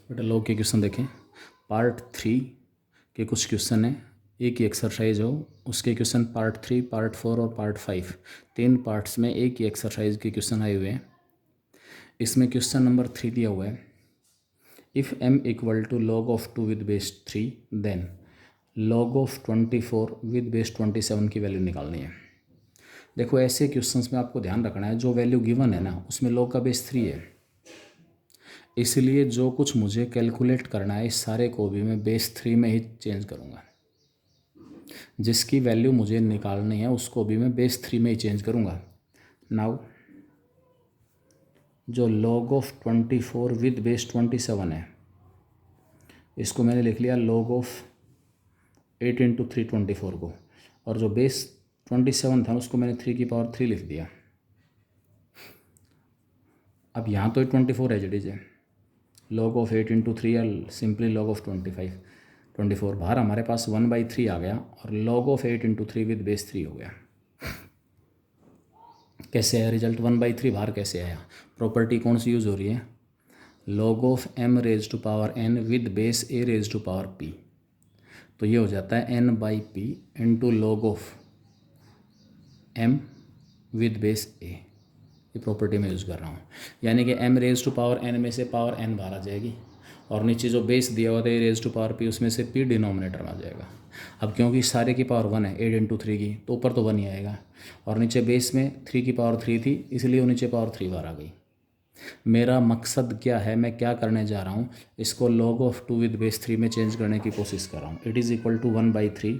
बेटा लॉग के क्वेश्चन देखें। पार्ट 3 के कुछ क्वेश्चन हैं, एक ही एक्सरसाइज हो उसके क्वेश्चन पार्ट 3, पार्ट 4 और पार्ट 5 तीन पार्ट्स में एक ही एक्सरसाइज के क्वेश्चन आए हुए हैं। इसमें क्वेश्चन नंबर 3 दिया हुआ है, if m equal to log of 2 with base 3 then log of 24 with base 27 की वैल्यू निकालनी है। देखो ऐसे क्वेश्चंस में आपको ध्यान रखना है, जो वैल्यू गिवन है ना उसमें लॉग का बेस 3 है, इसलिए जो कुछ मुझे कैलकुलेट करना है इस सारे को भी मैं बेस 3 में ही चेंज करूँगा। जिसकी वैल्यू मुझे निकालनी है उसको भी मैं बेस 3 में ही चेंज करूँगा। नाउ जो लॉग ऑफ 24 विद बेस 27 है इसको मैंने लिख लिया लॉग ऑफ 8 इंटू 3 24 को, और जो बेस 27 था उसको मैंने 3 की पावर 3 लिख दिया। अब यहाँ तो 24 एज इट इज है, लॉग ऑफ 8 इंटू 3 या सिंपली लॉग ऑफ 24 बाहर हमारे पास 1/3 आ गया और log of 8 into 3 with base 3 हो गया। कैसे आया रिजल्ट 1/3 बाहर कैसे आया? प्रॉपर्टी कौन सी यूज़ हो रही है? Log of m raise to power n with base a raise to power p, तो ये हो जाता है n/p into log of m with base a। ये प्रॉपर्टी मैं यूज़ कर रहा हूँ, यानी कि m raise to power n में से पावर n बाहर आ जाएगी और नीचे जो बेस दिया हुआ था a raise to power p उसमें से p डिनोमिनेटर में आ जाएगा। अब क्योंकि सारे की पावर 1 है 8 इंटू 3 की, तो ऊपर तो 1 ही आएगा और नीचे बेस में 3 की पावर 3 थी इसलिए वो नीचे पावर 3 बार आ गई। मेरा मकसद क्या है, मैं क्या करने जा रहा हूँ, इसको log ऑफ 2 विद बेस 3 में चेंज करने की कोशिश कर रहा हूँ। It is equal to 1/3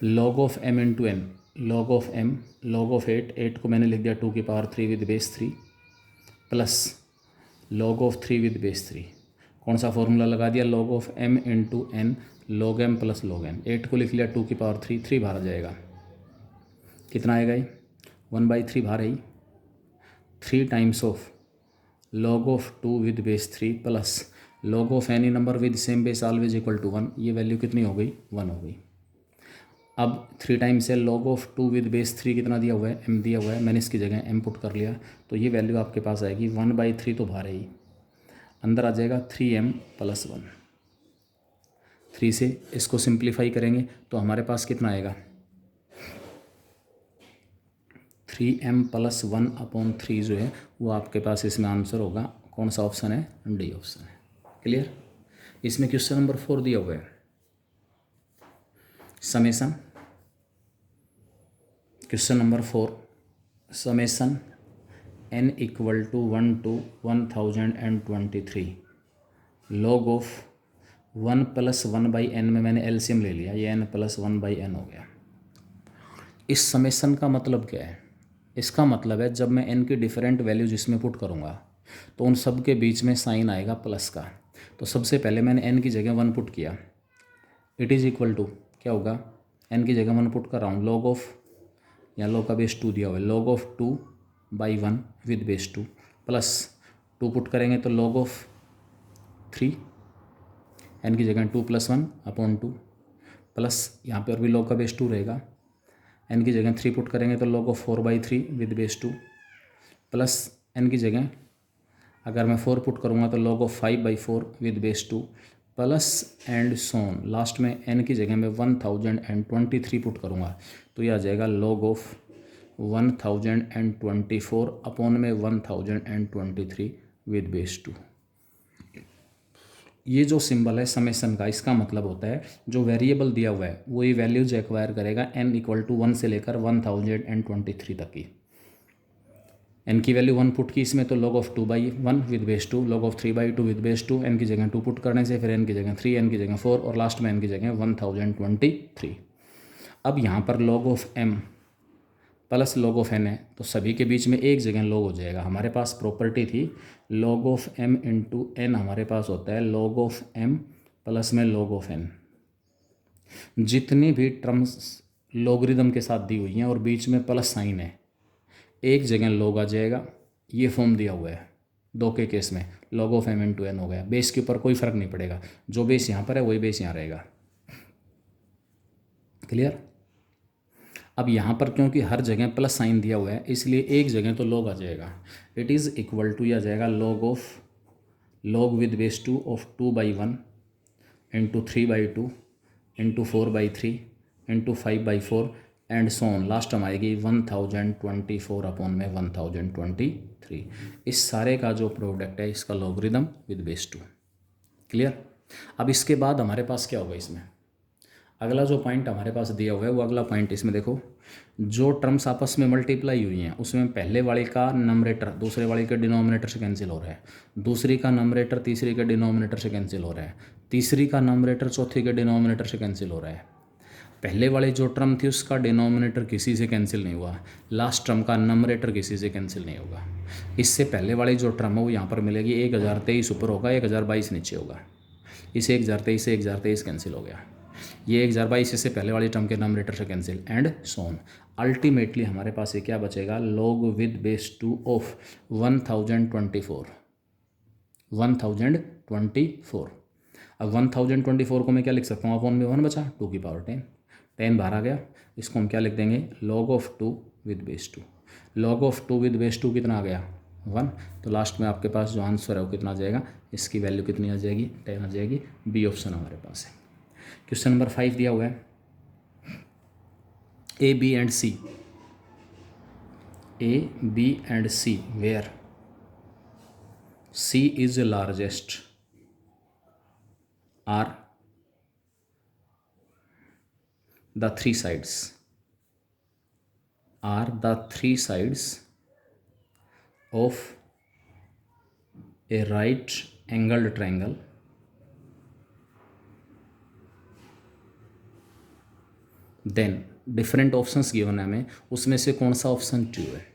log of m into m, log of m log of 8 को मैंने लिख दिया 2 की power 3 with base 3 plus log of 3 with base 3। कौन सा फॉर्मूला लगा दिया? log of m into n log m plus log n। 8 को लिख लिया 2 की पावर 3 बाहर आ जाएगा। कितना आएगा ये? 1/3 बाहर है, 3 times of log of 2 with base 3 plus log of any number with same base always equal to 1। ये वैल्यू कितनी हो गई? 1 हो गई। अब 3 टाइम्स है log ऑफ 2 विद बेस 3 कितना दिया हुआ है? m दिया हुआ है, मैंने इसकी जगह m पुट कर लिया, तो ये वैल्यू आपके पास आएगी 1/3 तो बाहर है ही, अंदर आ जाएगा 3m प्लस 1। 3 से इसको सिंप्लीफाई करेंगे तो हमारे पास कितना आएगा? 3m प्लस 1/3 जो है वो आपके पास इसमें आंसर होगा। कौन सा ऑप्शन है? डी ऑप्शन है। क्लियर? इसमें क्वेश्चन नंबर 4 दिया हुआ है, summation. Question number 4, summation n equal to 1 to 1023 log of 1 + 1/n में मैंने एलसीएम ले लिया, ये n + 1/n हो गया। इस समेसन का मतलब क्या है? इसका मतलब है जब मैं n की डिफरेंट वैल्यू जिसमें पुट करूँगा तो उन सब के बीच में साइन आएगा प्लस का। तो सबसे पहले मैंने n की जगह 1 पुट किया, इट इज़ इक्वल टू क्या होगा? n की जगह 1 पुट कर रहा हूँ, लॉग ऑफ, यहाँ लॉग का बेस 2 दिया हुआ है, log of 2/1 with base 2 plus 2 put करेंगे तो log ऑफ 3, n की जगह 2 + 1/2 प्लस यहाँ पर भी log का बेस 2 रहेगा, n की जगह 3 पुट करेंगे तो log of 4/3 with base 2 plus n की जगह अगर मैं 4 पुट करूँगा तो log of 5/4 with base 2 plus and so on. Last में n की जगह मैं 1023 पुट करूँगा तो ये आ जाएगा log ऑफ 1024 अपॉन में 1023 विद बेस 2। ये जो सिंबल है समेसन का, इसका मतलब होता है जो वेरिएबल दिया हुआ है वही वैल्यूज एक्वायर करेगा n इक्वल टू 1 से लेकर 1023 तक की। n की वैल्यू 1 पुट की इसमें तो log of 2/1 with base 2, log of 3/2 with base 2, n की जगह 2 पुट करने से फिर n की जगह 3, n की जगह 4 और लास्ट में n की जगह 1023। अब यहाँ पर log of m plus log of n है तो सभी के बीच में एक जगह log हो जाएगा। हमारे पास प्रॉपर्टी थी log of m into n, हमारे पास होता है log ऑफ m प्लस में log ऑफ n। जितनी भी टर्म्स लॉगरिदम के साथ दी हुई हैं और बीच में प्लस साइन है, एक जगह log आ जाएगा। ये फॉर्म दिया हुआ है 2 के केस में, log of m into n हो गया। बेस के ऊपर कोई फ़र्क नहीं पड़ेगा, जो बेस यहाँ पर है वही बेस यहाँ रहेगा। क्लियर? अब यहाँ पर क्योंकि हर जगह प्लस साइन दिया हुआ है इसलिए एक जगह तो log आ जाएगा, इट इज़ इक्वल टू आ जाएगा log of log with base 2 of 2/1 into 3/2 into 4/3 into 5/4 and so on. Last term आएगी 1024 अपॉन में 1023। इस सारे का जो प्रोडक्ट है इसका लॉगरिदम विद बेस 2। क्लियर। अब इसके बाद हमारे पास क्या होगा, इसमें अगला जो पॉइंट हमारे पास दिया हुआ है वो अगला पॉइंट इसमें देखो, जो टर्म्स आपस में मल्टीप्लाई हुई हैं उसमें पहले वाले का नंबरेटर दूसरे वाले के डिनोमिनेटर से कैंसिल हो रहा है, दूसरी का नंबरेटर तीसरी के डिनोमिनेटर से कैंसिल हो रहा है, तीसरी का नंबरेटर चौथी के डिनोमिनेटर से कैंसिल हो रहा है। पहले वाली जो टर्म थी उसका डिनोमिनेटर किसी से कैंसिल नहीं हुआ, लास्ट टर्म का नंबरेटर किसी से कैंसिल नहीं होगा। इससे पहले वाली जो टर्म है वो यहाँ पर मिलेगी 1023 ऊपर होगा, 1022 नीचे होगा। इसे 1023 से 1023 कैंसिल हो गया, ये 1022 इससे पहले वाली टर्म के नंबरेटर से कैंसिल एंड सोन। अल्टीमेटली हमारे पास ये क्या बचेगा, log विद बेस 2 ऑफ 1024। अब 1024 को मैं क्या लिख सकता हूँ, अपॉन में 1 बचा, 2 की पावर 10 बाहर आ गया। इसको हम क्या लिख देंगे, log of 2 with base 2। log of 2 with base 2 कितना आ गया, 1। तो लास्ट में आपके पास जो आंसर है वो कितना आ जाएगा, इसकी वैल्यू कितनी आ जाएगी, 10 आ जाएगी। बी ऑप्शन हमारे पास है। क्वेश्चन नंबर 5 दिया हुआ है, A B and C where C is largest are the three sides of a right angled triangle then different options given है हमें, उसमें से कौन सा ऑप्शन ट्रू है।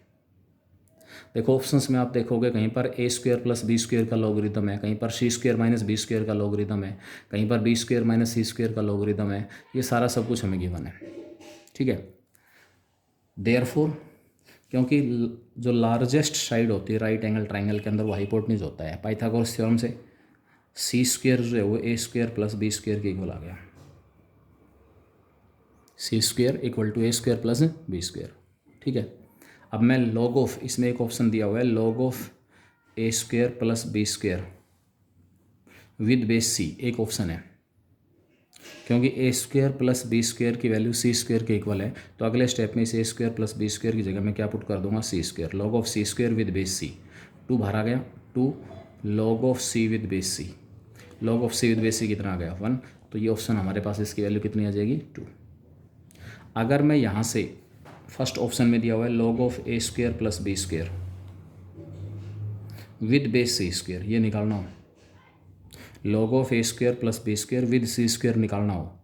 देखो ऑप्शंस में आप देखोगे कहीं पर a square plus B square का लॉगरिदम है, कहीं पर c square minus B square का लॉगरिदम है, कहीं पर b square minus c square का लॉगरिदम है। ये सारा सब कुछ हमें गिवन है, ठीक है। देयरफॉर क्योंकि जो लार्जेस्ट साइड होती है राइट एंगल ट्राइंगल के अंदर वो हाइपोटेन्यूज होता है, पाइथागोरस थ्योरम से c स्क्वायर जो है वो a square plus B square के इक्वल आ गया, c square equal to a square plus B square, ठीक है। अब मैं log ऑफ, इसमें एक ऑप्शन दिया हुआ है log of a square plus B square with base c, एक ऑप्शन है। क्योंकि a square plus B square की वैल्यू c स्क्वायर के इक्वल है, तो अगले स्टेप में इसे a square plus B square की जगह मैं क्या पुट कर दूंगा, c square. log of c square with base c, 2 बाहर आ गया, 2 log of c with base c, log of c with base c कितना आ गया, 1। तो ये ऑप्शन हमारे पास, इसकी वैल्यू कितनी आ जाएगी, 2। अगर मैं यहाँ से फर्स्ट ऑप्शन में दिया हुआ है log of a square plus B square with base c square, ये निकालना हो, log of a square plus B square with c square निकालना हो,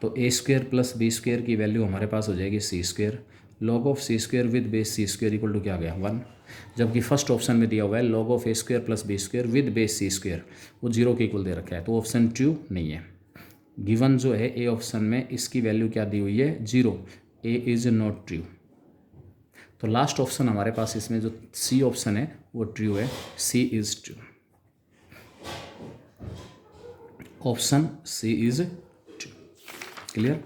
तो a square plus B square की वैल्यू हमारे पास हो जाएगी c square. log of c square with base c square equal to क्या आ गया, 1। जबकि फर्स्ट ऑप्शन में दिया हुआ है log of a square plus B square with base c square, वो 0 के इक्वल दे रखा है, तो ऑप्शन ट्रू नहीं है। गिवन जो है ए ऑप्शन में, इसकी वैल्यू क्या दी हुई है, 0, ए इज़ नॉट ट्रू। तो लास्ट ऑप्शन हमारे पास इसमें जो सी ऑप्शन है वो ट्रू है, C is true, option C is true. Clear.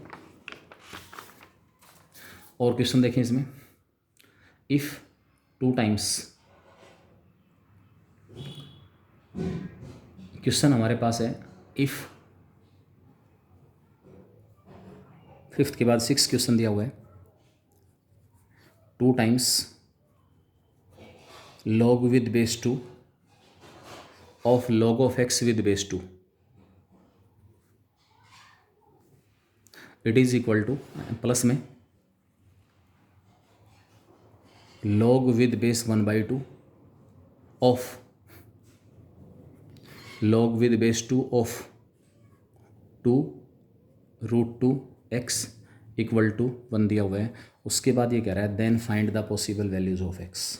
और क्वेश्चन देखें इसमें, इफ 2 टाइम्स, क्वेश्चन हमारे पास है इफ, 5th के बाद 6 क्वेश्चन दिया हुआ है, 2 times log with base 2 of log of x with base 2 it is equal to, plus में log with base 1/2 of log with base 2 of 2√2x equal to 1 दिया हुआ है। उसके बाद ये कह रहा है then find the possible values of x,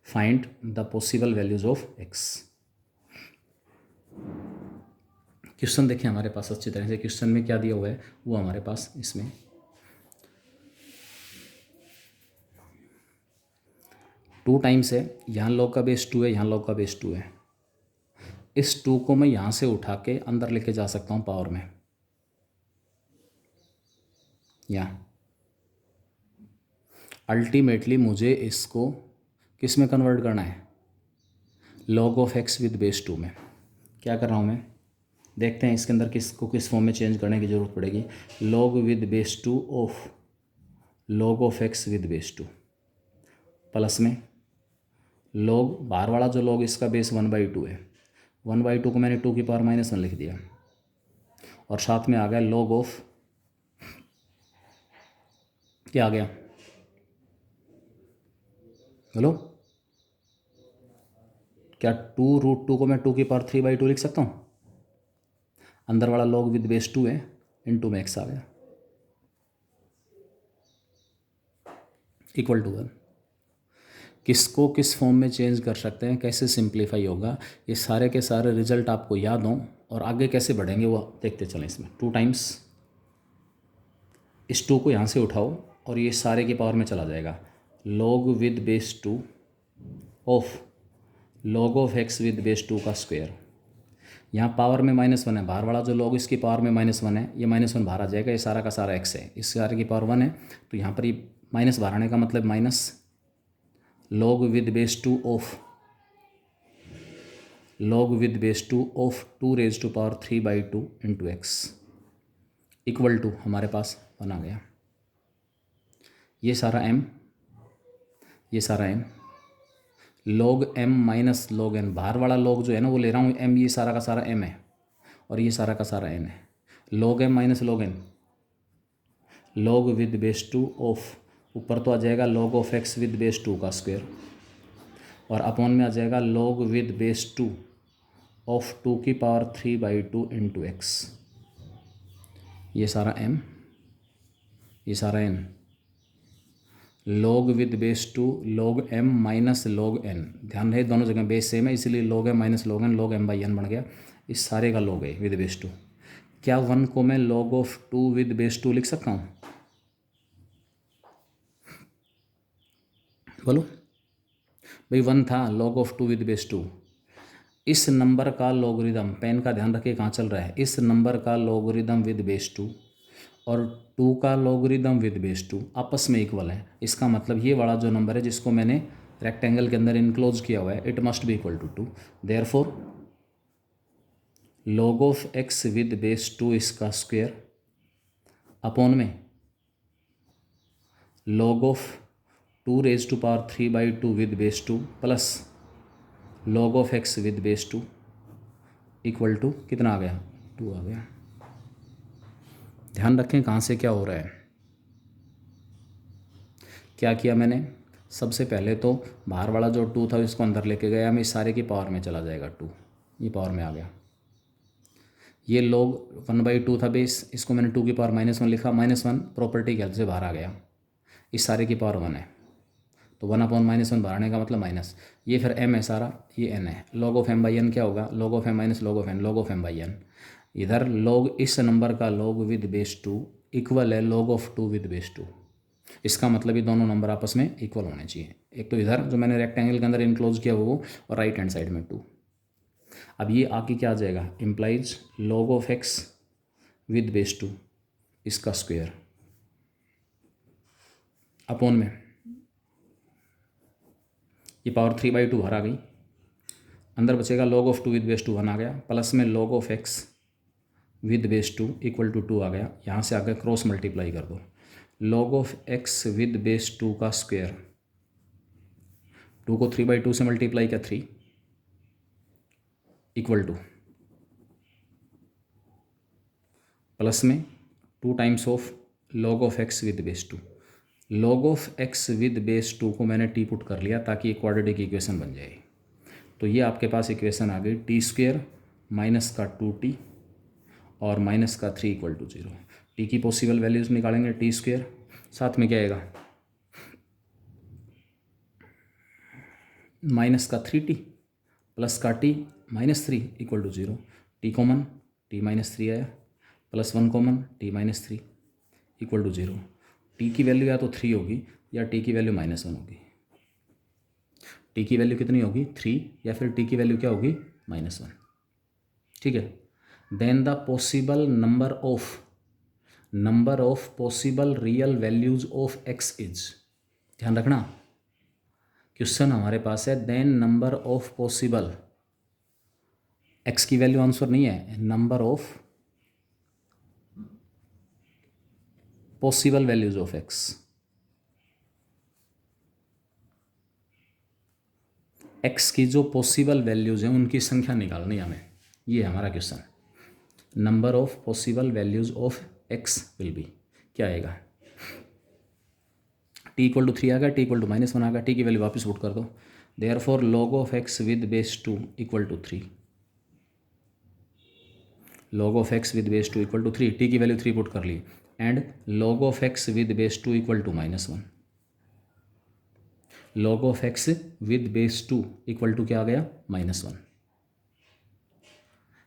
find the possible values of x। Question देखिए हमारे पास अच्छी तरह से, क्वेश्चन में क्या दिया हुआ है वो हमारे पास इसमें 2 टाइम्स है, यहाँ log का बेस 2 है, यहाँ log का बेस 2 है। इस 2 को मैं यहाँ से उठा के अंदर लेके जा सकता हूँ पावर में, यहाँ अल्टीमेटली मुझे इसको किस में कन्वर्ट करना है, log of x with base 2 में क्या कर रहा हूँ मैं, देखते हैं इसके अंदर किसको किस फॉर्म में चेंज करने की ज़रूरत पड़ेगी। Log with base 2 of log of x with base 2 plus में लॉग बाहर वाला जो लॉग इसका बेस 1/2 है, 1/2 को मैंने 2 की पावर -1 लिख दिया और साथ में आ गया लॉग ऑफ, क्या आ गया, हेलो, क्या 2√2 को मैं 2 की पावर 3/2 लिख सकता हूँ। अंदर वाला लॉग विद बेस 2 है, इनटू में एक्स आ गया इक्वल टू 1। किसको किस फॉर्म में चेंज कर सकते हैं, कैसे सिंप्लीफाई होगा, ये सारे के सारे रिजल्ट आपको याद हों और आगे कैसे बढ़ेंगे वो देखते चलें। इसमें 2 टाइम्स इस 2 को यहाँ से उठाओ और ये सारे की पावर में चला जाएगा। Log with base 2 of log of x with base 2 का स्क्वायर, यहाँ पावर में -1 है, बाहर वाला जो लॉग इसकी पावर में -1 है, ये -1 बाहर आ जाएगा, ये सारा का सारा एक्स है, इस सारे की पावर 1 है, तो यहाँ पर ये माइनस बाहर आने का मतलब minus log with base 2 of log with base 2 of 2⁻³ into x equal to हमारे पास 1 आ गया। ये सारा m, ये सारा m, log m minus log n, बाहर वाला log जो है ना वो ले रहा हूँ m, ये सारा का सारा m है और ये सारा का सारा n है। log m minus log n log with base 2 of, ऊपर तो आ जाएगा log of x with base 2 का स्क्वायर और अपॉन में आ जाएगा log विद बेस 2 ऑफ 2 की पावर 3/2 इंटू एक्स। ये सारा m, ये सारा n, log with base 2 log m minus log n, ध्यान रहे दोनों जगह बेस सेम है इसलिए log m minus log n log m/n बन गया। इस सारे का log है विद बेस 2। क्या 1 को मैं log ऑफ 2 विद बेस 2 लिख सकता हूँ, बोलो भाई। 1 था log ऑफ 2 विद बेस 2, इस नंबर का लॉगरिदम, पेन का ध्यान रखिए कहाँ चल रहा है, इस नंबर का लॉगरिदम विद बेस 2 और 2 का लॉगरिदम विद बेस 2 आपस में इक्वल है। इसका मतलब ये वाला जो नंबर है जिसको मैंने रेक्टेंगल के अंदर इनक्लोज किया हुआ है, it must be equal to 2। Therefore log of x with base 2 इसका स्क्वायर अपॉन में log of 2⁻³ with base 2 plus log of x with base 2 equal to कितना आ गया, 2 आ गया। ध्यान रखें कहाँ से क्या हो रहा है। क्या किया मैंने, सबसे पहले तो बाहर वाला जो 2 था इसको अंदर लेके गया, मैं इस सारे की पावर में चला जाएगा 2, ये पावर में आ गया। ये log 1/2 था बेस, इसको मैंने 2 की पावर -1 लिखा, -1 प्रॉपर्टी की हेल्प से बाहर आ गया, इस सारे की पावर 1 है तो 1/-1 बाहर आने का मतलब माइनस, ये फिर m है सारा, ये n है। log ऑफ m/n क्या होगा, log of m minus log of n, log of m/n। इधर log इस नंबर का log विद बेस 2 इक्वल है log ऑफ 2 विद बेस 2। इसका मतलब ये दोनों नंबर आपस में इक्वल होने चाहिए। एक तो इधर जो मैंने रेक्टेंगल के अंदर इनक्लोज किया वो, और राइट हैंड साइड में 2। अब ये आके क्या आ जाएगा, implies log of x with base 2 इसका स्क्वायर अपॉन में ये पावर 3/2 बाहर आ गई, अंदर बचेगा log ऑफ 2 विद बेस 2 1 आ गया, प्लस में log of x with base 2 equal to 2 आ गया। यहाँ से आकर क्रॉस मल्टीप्लाई कर दो, log of x with base 2 का स्क्वायर, 2 को 3/2 से मल्टीप्लाई किया 3 इक्वल टू प्लस में 2 times of log of x with base 2। log of x with base 2 को मैंने t पुट कर लिया ताकि एक क्वाड्रेटिक इक्वेशन बन जाए। तो ये आपके पास इक्वेशन आ गई t² माइनस का 2t और माइनस का 3 इक्वल टू 0। t की पॉसिबल वैल्यूज निकालेंगे, t², साथ में क्या आएगा माइनस का 3t प्लस का t -3 equal to 0। t common, t -3 आया, plus 1 common, t -3 equal to 0। t की वैल्यू या तो 3 होगी या t की वैल्यू -1 होगी। t की वैल्यू कितनी होगी 3, या फिर t की वैल्यू क्या होगी -1, ठीक है। Then the possible number of possible real values of x is, ध्यान रखना क्वेश्चन हमारे पास है then number of possible, x की वैल्यू आंसर नहीं है, number of possible values of x, x की जो पॉसिबल वैल्यूज हैं उनकी संख्या निकालनी है हमें, ये है हमारा question. Number of possible values of x will be, क्या आएगा, टी इक्वल टू 3 आ गया, टी इक्वल टू -1 आ गया, टी की वैल्यू वापस पुट कर दो, therefore log of x with base 2 equal to 3, log of x with base 2 equal to 3, T की वैल्यू 3 पुट कर ली, and log of x with base 2 equal to -1, log of x with base 2 equal to क्या आ गया, -1।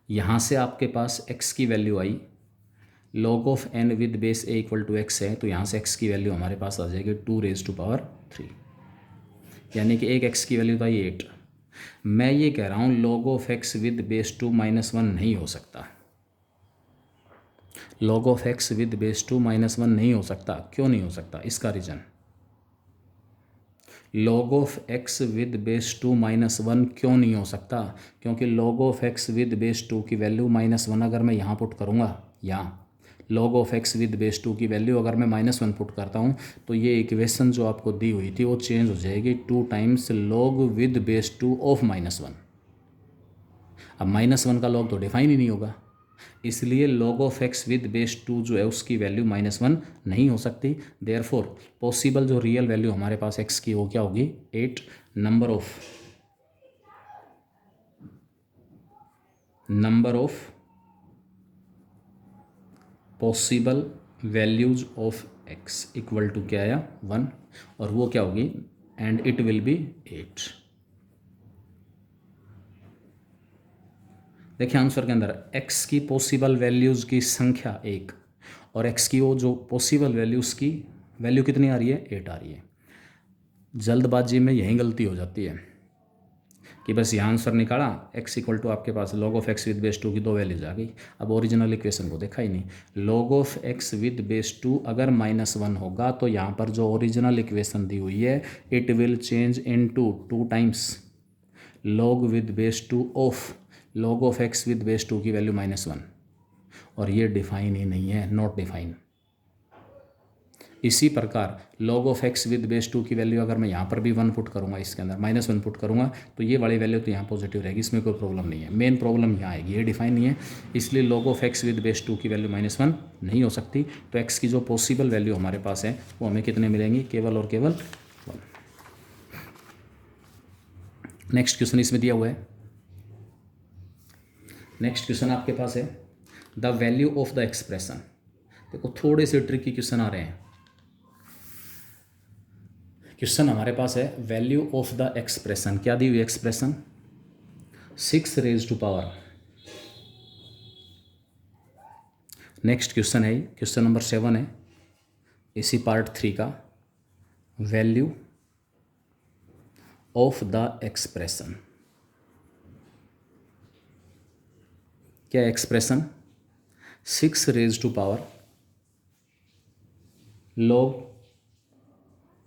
यहाँ से आपके पास x की वैल्यू आई, log of n with base a equal to x है, तो यहाँ से x की वैल्यू हमारे पास आ जाएगी 2⁻3, यानी कि एक x की वैल्यू तो आई 8। मैं ये कह रहा हूँ log of x with base 2 -1 नहीं हो सकता, log of x with base 2 -1 नहीं हो सकता। क्यों नहीं हो सकता, इसका reason, log of x with base 2 -1 क्यों नहीं हो सकता, क्योंकि log of x with base 2 की वैल्यू -1 अगर मैं यहाँ पुट करूँगा, यहाँ log of x with base 2 की वैल्यू अगर मैं -1 पुट करता हूँ, तो ये इक्वेशन जो आपको दी हुई थी वो चेंज हो जाएगी 2 times log with base 2 of -1। अब -1 का log तो डिफाइन ही नहीं होगा, इसलिए log of x with base 2 जो है उसकी वैल्यू -1 नहीं हो सकती। देयरफॉर पॉसिबल जो रियल वैल्यू हमारे पास x की वो क्या होगी, 8। Number of possible values of x equal to क्या आया, 1, और वो क्या होगी, एंड इट विल बी 8। देखिए आंसर के अंदर x की पॉसिबल वैल्यूज़ की संख्या 1 और x की वो जो पॉसिबल वैल्यूज़ की वैल्यू कितनी आ रही है, 8 आ रही है। जल्दबाजी में यही गलती हो जाती है कि बस यहाँ आंसर निकाला, x इक्वल टू आपके पास log of x with base 2 की 2 वैल्यूज आ गई, अब ओरिजिनल इक्वेशन को देखा ही नहीं। log of x with base 2 अगर -1 होगा तो यहाँ पर जो ओरिजिनल इक्वेशन दी हुई है it will change into 2 times log with base 2 of log of x with base 2 की वैल्यू -1, और ये डिफाइन ही नहीं है, नॉट डिफाइन। इसी प्रकार log of x with base 2 की वैल्यू अगर मैं यहाँ पर भी 1 पुट करूँगा, इसके अंदर -1 पुट करूँगा, तो ये वाली वैल्यू तो यहाँ पॉजिटिव रहेगी, इसमें कोई प्रॉब्लम नहीं है। मेन प्रॉब्लम यहाँ आएगी, ये डिफाइन नहीं है, इसलिए log of x with base 2 की वैल्यू -1 नहीं हो सकती। तो x की जो पॉसिबल वैल्यू हमारे पास है वो हमें कितने मिलेंगी, केवल और केवल 1। नेक्स्ट क्वेश्चन इसमें दिया हुआ है, नेक्स्ट क्वेश्चन आपके पास है the value of the expression. देखो थोड़े से ट्रिकी क्वेश्चन आ रहे हैं। क्वेश्चन हमारे पास है वैल्यू ऑफ द एक्सप्रेशन, क्या दी हुई expression, 6 raise to power. Next question है, क्वेश्चन नंबर 7 है इसी पार्ट 3 का, वैल्यू ऑफ द एक्सप्रेशन। क्या expression, 6 raise to power log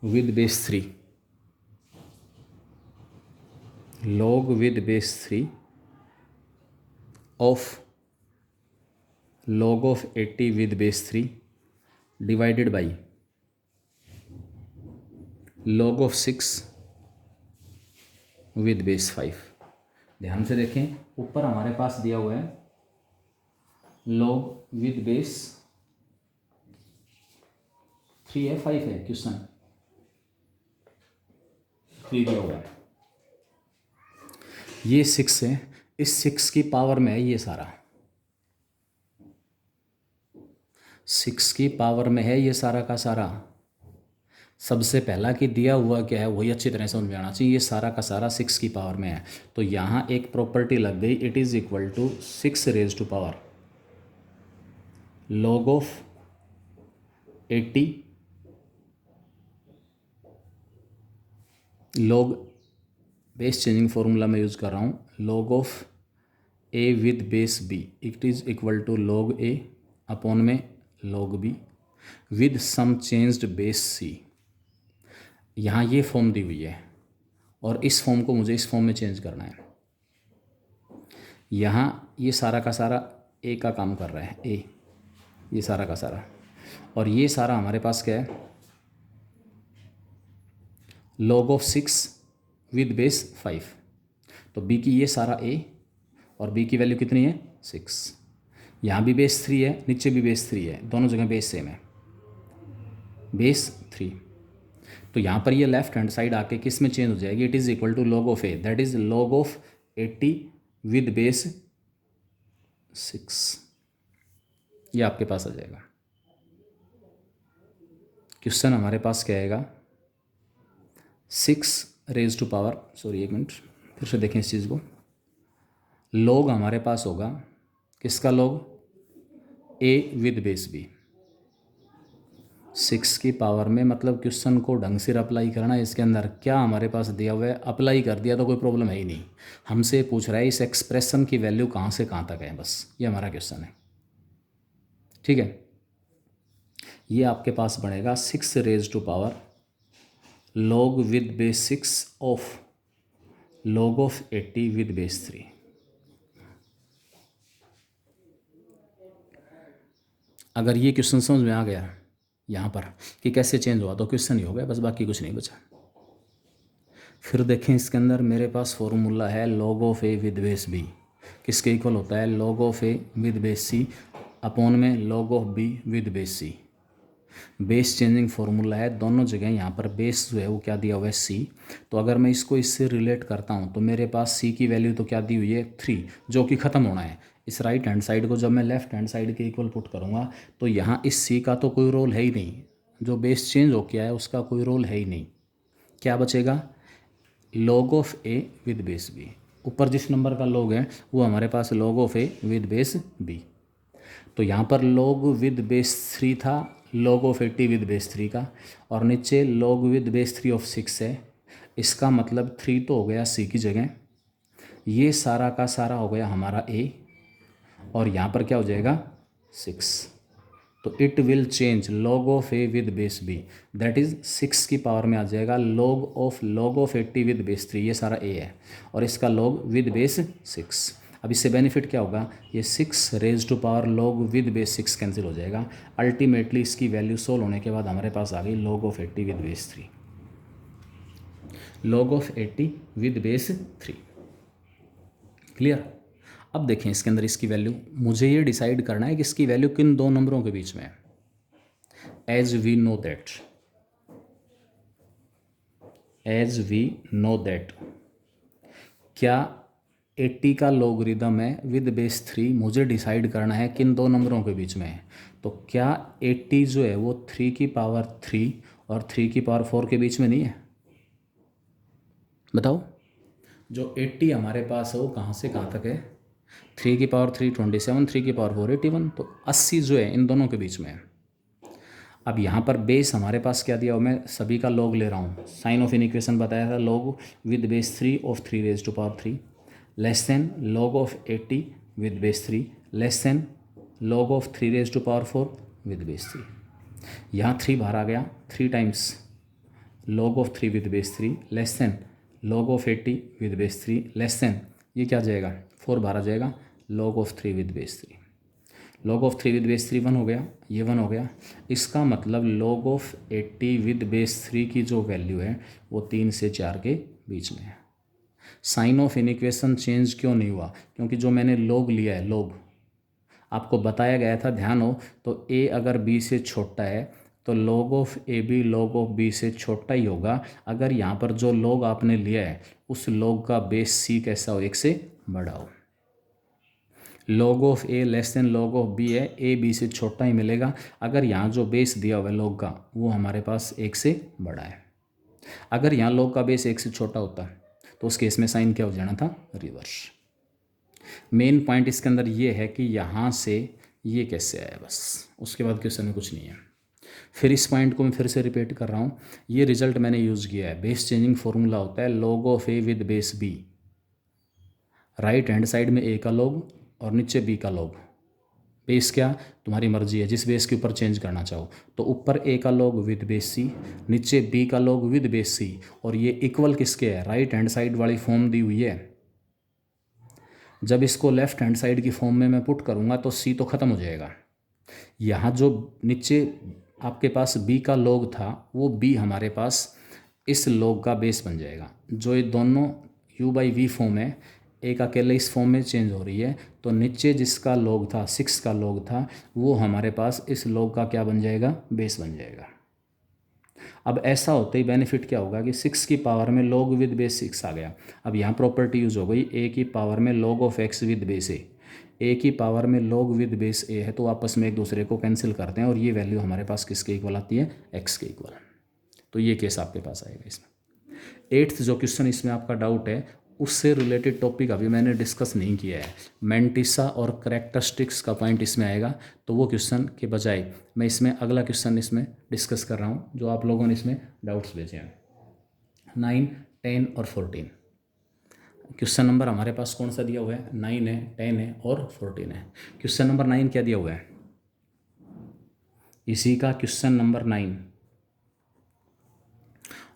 with base 3, log with base 3 of log of 80 with base 3 divided by log of 6 with base 5। ध्यान से देखें, ऊपर हमारे पास दिया हुआ है log with base 3 है, 5 है, क्वेश्चन 3 दिया हुआ है, ये 6 है, इस 6 की पावर में है ये सारा, 6 की पावर में है ये सारा का सारा। सबसे पहला कि दिया हुआ क्या है वही अच्छी तरह से समझ में आना चाहिए, ये सारा का सारा 6 की पावर में है। तो यहाँ एक प्रॉपर्टी लग गई, it is equal to 6 raise to power log of 80 log base changing formula में यूज़ कर रहा हूँ, log of a with base b it is equal to log a upon में log b with some changed base c। यहाँ ये form दी हुई है, और इस फॉर्म को मुझे इस फॉर्म में चेंज करना है। यहाँ ये सारा का सारा ए का काम कर रहा है, ए, ये सारा का सारा, और ये सारा हमारे पास क्या है, log ऑफ 6 विद बेस 5। तो बी की ये सारा ए, और बी की वैल्यू कितनी है 6। यहाँ भी बेस 3 है, नीचे भी बेस 3 है, दोनों जगह बेस सेम है, बेस 3। तो यहाँ पर ये लेफ्ट हैंड साइड आके किस में चेंज हो जाएगी, it is equal to log of A, that is log of 80 with base 6। ये आपके पास आ जाएगा। क्वेश्चन हमारे पास क्या आएगा, 6 रेज टू पावर, सॉरी एक मिनट फिर से देखें इस चीज़ को। log हमारे पास होगा किसका log, a with base b, 6 की पावर में, मतलब क्वेश्चन को ढंग से अप्लाई करना है। इसके अंदर क्या हमारे पास दिया हुआ है, अप्लाई कर दिया तो कोई प्रॉब्लम है ही नहीं। हमसे पूछ रहा है इस एक्सप्रेशन की वैल्यू कहाँ से कहाँ तक है, बस ये हमारा क्वेश्चन है। ठीक है, ये आपके पास बनेगा 6 raise to power log with base 6 of log of 80 with base 3। अगर ये क्वेश्चन समझ में आ गया यहाँ पर कि कैसे चेंज हुआ, तो क्वेश्चन ही हो गया बस, बाकी कुछ नहीं बचा। फिर देखें इसके अंदर मेरे पास फॉर्मूला है log of a with base b, किसके इक्वल होता है, log of a with base c upon में log of b with base c। Base changing formula है, दोनों जगह यहाँ पर बेस जो है वो क्या दिया हुआ है c। तो अगर मैं इसको इससे रिलेट करता हूँ तो मेरे पास c की वैल्यू तो क्या दी हुई है 3, जो कि ख़त्म होना है। इस राइट हैंड साइड को जब मैं लेफ्ट हैंड साइड के इक्वल पुट करूँगा तो यहाँ इस c का तो कोई रोल है ही नहीं, जो बेस चेंज हो गया है उसका कोई रोल है ही नहीं। क्या बचेगा, log of a with base b, ऊपर जिस नंबर का log है वो हमारे पास log of a with base b। तो यहाँ पर log विद बेस 3 था, log ऑफ 80 विद बेस 3 का, और नीचे log विद बेस 3 ऑफ 6 है। इसका मतलब 3 तो हो गया c की जगह, ये सारा का सारा हो गया हमारा a, और यहाँ पर क्या हो जाएगा 6। तो it will change log of a with base b, that is 6 की पावर में आ जाएगा log ऑफ 80 विद बेस 3, ये सारा a है, और इसका log विद बेस 6। अब इससे बेनिफिट क्या होगा, ये 6 raise to power log with base 6 cancel हो जाएगा। अल्टीमेटली इसकी वैल्यू सोल्व होने के बाद हमारे पास आ गई log of 80 with base 3, log of 80 with base 3। Clear. अब देखें इसके अंदर इसकी वैल्यू, मुझे ये डिसाइड करना है कि इसकी वैल्यू किन दो नंबरों के बीच में है। एज वी नो दैट क्या 80 का लॉगरिदम है विद बेस 3, मुझे डिसाइड करना है किन दो नंबरों के बीच में है। तो क्या 80 जो है वो 3 की पावर 3 और 3 की पावर 4 के बीच में नहीं है, बताओ। जो 80 हमारे पास है वो कहाँ से कहाँ तक है, 3 की पावर 3 27, 3 की पावर 4 81, तो 80 जो है इन दोनों के बीच में है। अब यहाँ पर बेस हमारे पास क्या दिया हो, मैं सभी का log ले रहा हूँ। साइन ऑफ इनइक्वेशन बताया था, log with base 3 of 3 raise to power 3 less than log of 80 with base 3 less than log of 3 raise to power 4 with base 3। यहाँ 3 बाहर आ गया, 3 times log of 3 with base 3 less than log of 80 with base 3 less than, ये क्या जाएगा 4 बाहर आ जाएगा, log of 3 with base 3। log of 3 with base 3 1 हो गया, ये 1 हो गया। इसका मतलब log ऑफ 80 विद बेस 3 की जो वैल्यू है वो 3 से 4 के बीच में है। साइन ऑफ इनइक्वेशन चेंज क्यों नहीं हुआ, क्योंकि जो मैंने log लिया है, log आपको बताया गया था, ध्यान हो तो a अगर b से छोटा है तो log of A B log of b से छोटा ही होगा। अगर यहाँ पर जो log आपने लिया है उस log का बेस c कैसा हो, 1 से बड़ा हो। log of a less than log of b है, a b से छोटा ही मिलेगा। अगर यहाँ जो बेस दिया हुआ है log का वो हमारे पास 1 से बड़ा है। अगर यहाँ log का बेस 1 से छोटा होता तो उस केस में साइन क्या हो जाना था, रिवर्स। मेन पॉइंट इसके अंदर ये है कि यहाँ से ये कैसे आया, बस उसके बाद क्वेश्चन में कुछ नहीं है। फिर इस पॉइंट को मैं फिर से रिपीट कर रहा हूँ, ये रिजल्ट मैंने यूज़ किया है। बेस चेंजिंग फॉर्मूला होता है log of a with base b, right hand side में a का log और नीचे b का log, बेस क्या, तुम्हारी मर्जी है जिस बेस के ऊपर चेंज करना चाहो। तो ऊपर ए का लॉग विद बेस सी, नीचे बी का लॉग विद बेस सी, और ये इक्वल किसके है, राइट हैंड साइड वाली फॉर्म दी हुई है। जब इसको लेफ्ट हैंड साइड की फॉर्म में मैं पुट करूँगा तो सी तो ख़त्म हो जाएगा। यहाँ जो नीचे आपके पास बी का लॉग था वो बी हमारे पास इस लॉग का बेस बन जाएगा। जो ये दोनों u बाई वी फॉर्म है, एक अकेले इस फॉर्म में चेंज हो रही है, तो नीचे जिसका लॉग था 6 का लॉग था वो हमारे पास इस लॉग का क्या बन जाएगा, बेस बन जाएगा। अब ऐसा होते ही बेनिफिट क्या होगा कि 6 की पावर में लॉग विद बेस 6 आ गया। अब यहाँ प्रॉपर्टी यूज हो गई a की पावर में log of x with base a की पावर में लॉग विद बेस a है, तो आपस में एक दूसरे को कैंसिल करते हैं और ये वैल्यू हमारे पास किसके इक्वल आती है, x के इक्वल। तो ये केस आपके पास आएगा इसमें। 8th जो क्वेश्चन इसमें आपका डाउट है उससे रिलेटेड टॉपिक अभी मैंने डिस्कस नहीं किया है, मैंटिसा और करैक्टरिस्टिक्स का पॉइंट इसमें आएगा। तो वो क्वेश्चन के बजाय मैं इसमें अगला क्वेश्चन इसमें डिस्कस कर रहा हूँ जो आप लोगों ने इसमें डाउट्स भेजे हैं। 9, 10 और 14 क्वेश्चन नंबर हमारे पास कौन सा दिया हुआ है, 9 है, 10 है और 14 है। क्वेश्चन नंबर 9 क्या दिया हुआ है, इसी का question number 9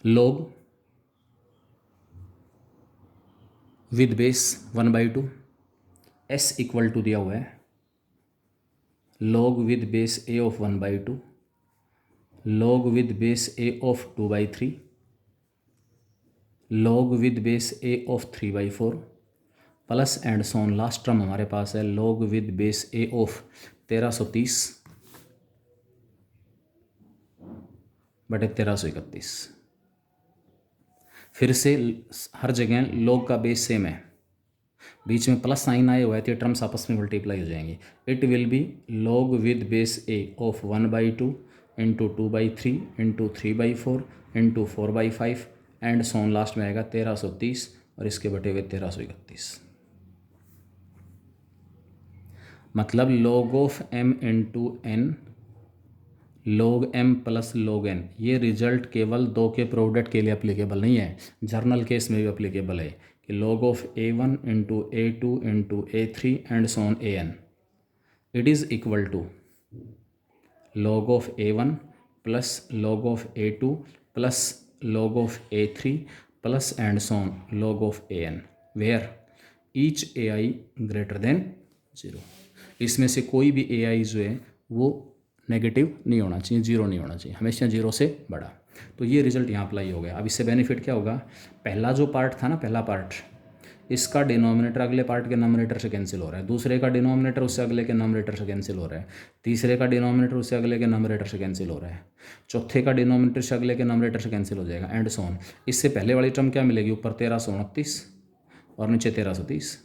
log with base 1/2 s equal to दिया हुआ है log with base a of 1/2, log with base a of 2/3, log with base a of 3/4 plus and so on last term हमारे पास है log with base a of 1330 बटे 1331। फिर से हर जगह log का बेस सेम है, बीच में प्लस साइन आए हुआ है तो ये टर्म्स आपस में मल्टीप्लाई हो जाएंगे। It will be log with base a of 1/2 into 2/3 into 3/4 into 4/5 and so on last में आएगा 1330 और इसके बटे हुए 1331। मतलब log of m into n log m plus log n, ये रिजल्ट केवल 2 के प्रोडक्ट के लिए अप्लीकेबल नहीं है, जर्नल केस में भी अप्लीकेबल है कि log of a1 into a2 into a3 and so on an it is equal to log of a1 plus log of a2 plus log of a3 plus and so on log of an where each ai greater than 0। इसमें से कोई भी ai जो है वो negative नहीं होना चाहिए, 0 नहीं होना चाहिए, हमेशा 0 से बड़ा। तो ये रिजल्ट यहाँ अप्लाई हो गया। अब इससे बेनिफिट क्या होगा, पहला जो पार्ट था ना, पहला पार्ट, इसका डिनोमिनेटर अगले पार्ट के नॉमिनेटर से कैंसिल हो रहा है, दूसरे का डिनोमिनेटर उससे अगले के नॉमिनेटर से कैंसिल हो रहा है, तीसरे का डिनोमिनेटर उससे अगले के नॉमिनेटर से कैंसिल हो रहा है, चौथे का डिनोमिनेटर से अगले के नॉमिनेटर से कैंसिल हो जाएगा एंड सो ऑन। इससे पहले वाली टर्म क्या मिलेगी, ऊपर 1329 और नीचे 1330,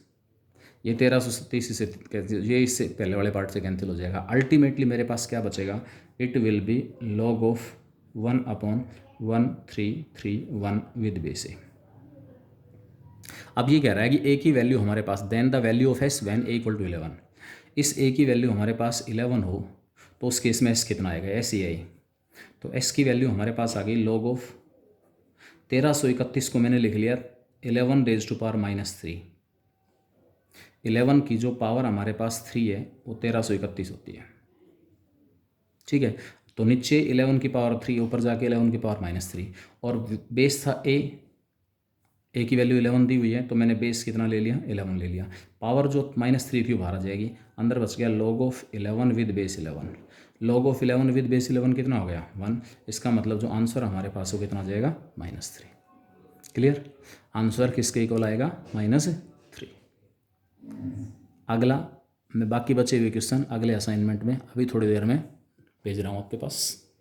ये 1330 से ये इससे पहले वाले पार्ट से कैंसिल हो जाएगा। अल्टीमेटली मेरे पास क्या बचेगा, it will be log of 1/1331 with base a। अब ये कह रहा है कि a की वैल्यू हमारे पास, then the value of s when a equal to 11, इस a की वैल्यू हमारे पास 11 हो तो उस केस में s कितना आएगा, s ही आई। तो s की वैल्यू हमारे पास आ गई log ऑफ 1331 को मैंने लिख लिया 11 रेज टू पावर -3। 11 की जो पावर हमारे पास 3 है वो 1331 होती है, ठीक है। तो नीचे 11 की पावर 3, ऊपर जाके 11 की पावर -3, और बेस था a की वैल्यू 11 दी हुई है तो मैंने बेस कितना ले लिया, 11 ले लिया। पावर जो -3 की बाहर आ जाएगी, अंदर बच गया log of 11 with base 11। log of 11 with base 11 कितना हो गया, 1। इसका मतलब जो आंसर हमारे पास हो कितना आ जाएगा, -3। क्लियर, आंसर किसके इक्वल आएगा, -3। अगला मैं बाकी बचे हुए क्वेश्चन अगले असाइनमेंट में अभी थोड़ी देर में भेज रहा हूँ आपके पास।